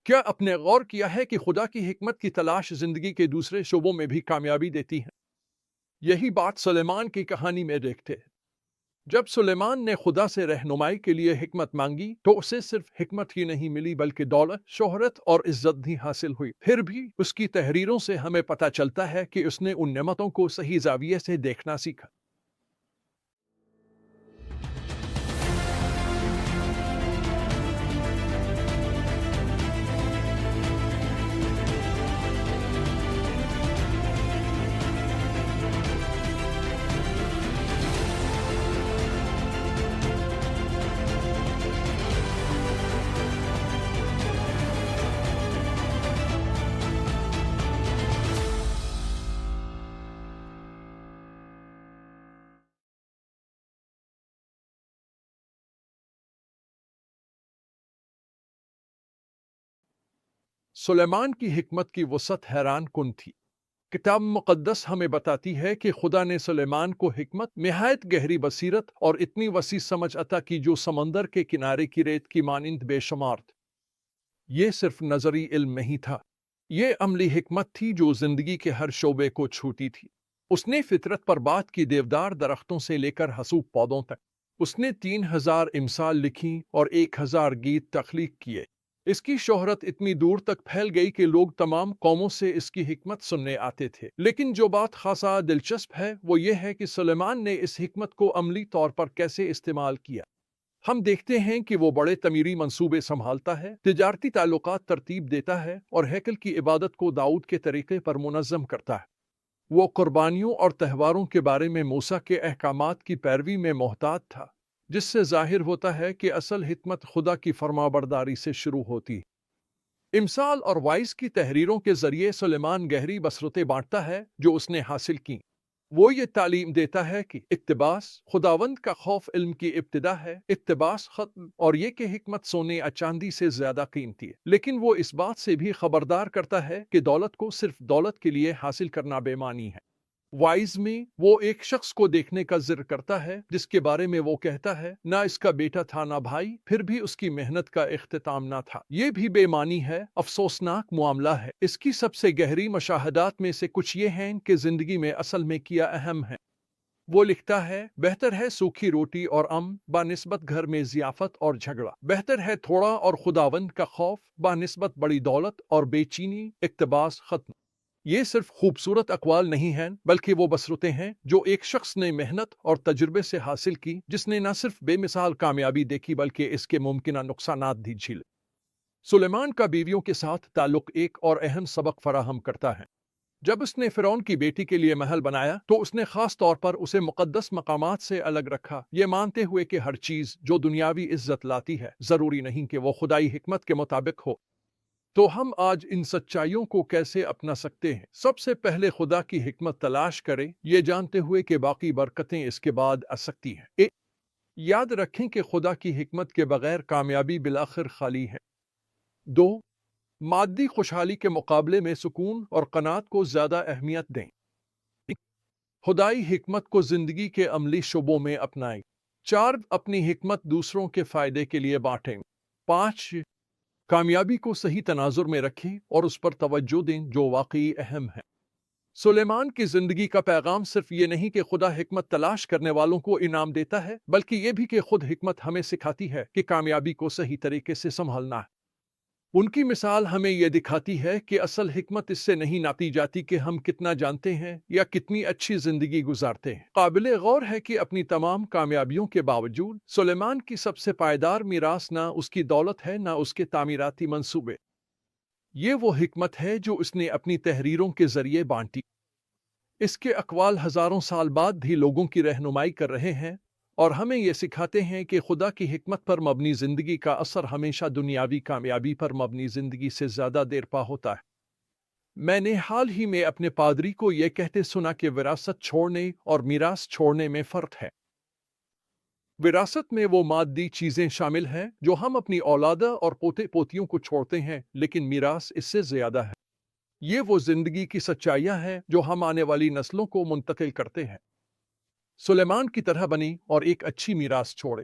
کیا آپ نے غور کیا ہے کہ خدا کی حکمت کی تلاش زندگی کے دوسرے شعبوں میں بھی کامیابی دیتی ہے؟ یہی بات سلیمان کی کہانی میں دیکھتے ہیں۔ جب سلیمان نے خدا سے رہنمائی کے لیے حکمت مانگی تو اسے صرف حکمت ہی نہیں ملی بلکہ دولت، شہرت اور عزت بھی حاصل ہوئی۔ پھر بھی اس کی تحریروں سے ہمیں پتہ چلتا ہے کہ اس نے ان نعمتوں کو صحیح زاویے سے دیکھنا سیکھا۔ سلیمان کی حکمت کی وسعت حیران کن تھی۔ کتاب مقدس ہمیں بتاتی ہے کہ خدا نے سلیمان کو حکمت، نہایت گہری بصیرت اور اتنی وسیع سمجھ عطا کی جو سمندر کے کنارے کی ریت کی مانند بے شمار تھی۔ یہ صرف نظری علم نہیں تھا، یہ عملی حکمت تھی جو زندگی کے ہر شعبے کو چھوتی تھی۔ اس نے فطرت پر بات کی، دیودار درختوں سے لے کر حسوب پودوں تک۔ اس نے 3000 امثال لکھی اور 1000 گیت تخلیق کیے۔ اس کی شہرت اتنی دور تک پھیل گئی کہ لوگ تمام قوموں سے اس کی حکمت سننے آتے تھے۔ لیکن جو بات خاصا دلچسپ ہے وہ یہ ہے کہ سلیمان نے اس حکمت کو عملی طور پر کیسے استعمال کیا۔ ہم دیکھتے ہیں کہ وہ بڑے تعمیری منصوبے سنبھالتا ہے، تجارتی تعلقات ترتیب دیتا ہے اور ہیکل کی عبادت کو داؤد کے طریقے پر منظم کرتا ہے۔ وہ قربانیوں اور تہواروں کے بارے میں موسیٰ کے احکامات کی پیروی میں محتاط تھا، جس سے ظاہر ہوتا ہے کہ اصل حکمت خدا کی فرمانبرداری سے شروع ہوتی ہے۔ امثال اور وائز کی تحریروں کے ذریعے سلیمان گہری بصیرتیں بانٹتا ہے جو اس نے حاصل کی۔ وہ یہ تعلیم دیتا ہے کہ اقتباس، خداوند کا خوف علم کی ابتدا ہے، اقتباس ختم، اور یہ کہ حکمت سونے یا چاندی سے زیادہ قیمتی ہے۔ لیکن وہ اس بات سے بھی خبردار کرتا ہے کہ دولت کو صرف دولت کے لیے حاصل کرنا بے معنی ہے۔ وائز میں وہ ایک شخص کو دیکھنے کا ذکر کرتا ہے جس کے بارے میں وہ کہتا ہے نہ اس کا بیٹا تھا نہ بھائی، پھر بھی اس کی محنت کا اختتام نہ تھا۔ یہ بھی بے معنی ہے، افسوسناک معاملہ ہے۔ اس کی سب سے گہری مشاہدات میں سے کچھ یہ ہیں کہ زندگی میں اصل میں کیا اہم ہے۔ وہ لکھتا ہے بہتر ہے سوکھی روٹی اور بہ-نسبت گھر میں ضیافت اور جھگڑا، بہتر ہے تھوڑا اور خداوند کا خوف بہ-نسبت بڑی دولت اور بے چینی۔ اقتباس ختم۔ یہ صرف خوبصورت اقوال نہیں ہیں بلکہ وہ بصیرتیں ہیں جو ایک شخص نے محنت اور تجربے سے حاصل کی، جس نے نہ صرف بے مثال کامیابی دیکھی بلکہ اس کے ممکنہ نقصانات بھی جھیلے۔ سلیمان کا بیویوں کے ساتھ تعلق ایک اور اہم سبق فراہم کرتا ہے۔ جب اس نے فرعون کی بیٹی کے لیے محل بنایا تو اس نے خاص طور پر اسے مقدس مقامات سے الگ رکھا، یہ مانتے ہوئے کہ ہر چیز جو دنیاوی عزت لاتی ہے ضروری نہیں کہ وہ خدائی حکمت کے مطابق ہو۔ تو ہم آج ان سچائیوں کو کیسے اپنا سکتے ہیں؟ سب سے پہلے خدا کی حکمت تلاش کریں، یہ جانتے ہوئے کہ باقی برکتیں اس کے بعد آ سکتی ہیں۔ یاد رکھیں کہ خدا کی حکمت کے بغیر کامیابی بالآخر خالی ہے۔ 2. مادی خوشحالی کے مقابلے میں سکون اور قناعت کو زیادہ اہمیت دیں۔ خدائی حکمت کو زندگی کے عملی شعبوں میں اپنائیں۔ 4. اپنی حکمت دوسروں کے فائدے کے لیے بانٹیں۔ 5. کامیابی کو صحیح تناظر میں رکھیں اور اس پر توجہ دیں جو واقعی اہم ہے۔ سلیمان کی زندگی کا پیغام صرف یہ نہیں کہ خدا حکمت تلاش کرنے والوں کو انعام دیتا ہے، بلکہ یہ بھی کہ خود حکمت ہمیں سکھاتی ہے کہ کامیابی کو صحیح طریقے سے سنبھالنا ہے۔ ان کی مثال ہمیں یہ دکھاتی ہے کہ اصل حکمت اس سے نہیں ناپی جاتی کہ ہم کتنا جانتے ہیں یا کتنی اچھی زندگی گزارتے ہیں۔ قابل غور ہے کہ اپنی تمام کامیابیوں کے باوجود سلیمان کی سب سے پائیدار میراث نہ اس کی دولت ہے نہ اس کے تعمیراتی منصوبے۔ یہ وہ حکمت ہے جو اس نے اپنی تحریروں کے ذریعے بانٹی۔ اس کے اقوال ہزاروں سال بعد بھی لوگوں کی رہنمائی کر رہے ہیں اور ہمیں یہ سکھاتے ہیں کہ خدا کی حکمت پر مبنی زندگی کا اثر ہمیشہ دنیاوی کامیابی پر مبنی زندگی سے زیادہ دیر پا ہوتا ہے۔ میں نے حال ہی میں اپنے پادری کو یہ کہتے سنا کہ وراثت چھوڑنے اور میراث چھوڑنے میں فرق ہے۔ وراثت میں وہ مادی چیزیں شامل ہیں جو ہم اپنی اولاد اور پوتے پوتیوں کو چھوڑتے ہیں، لیکن میراث اس سے زیادہ ہے۔ یہ وہ زندگی کی سچائیاں ہیں جو ہم آنے والی نسلوں کو منتقل کرتے ہیں۔ سلیمان کی طرح بنی اور ایک اچھی میراث چھوڑے۔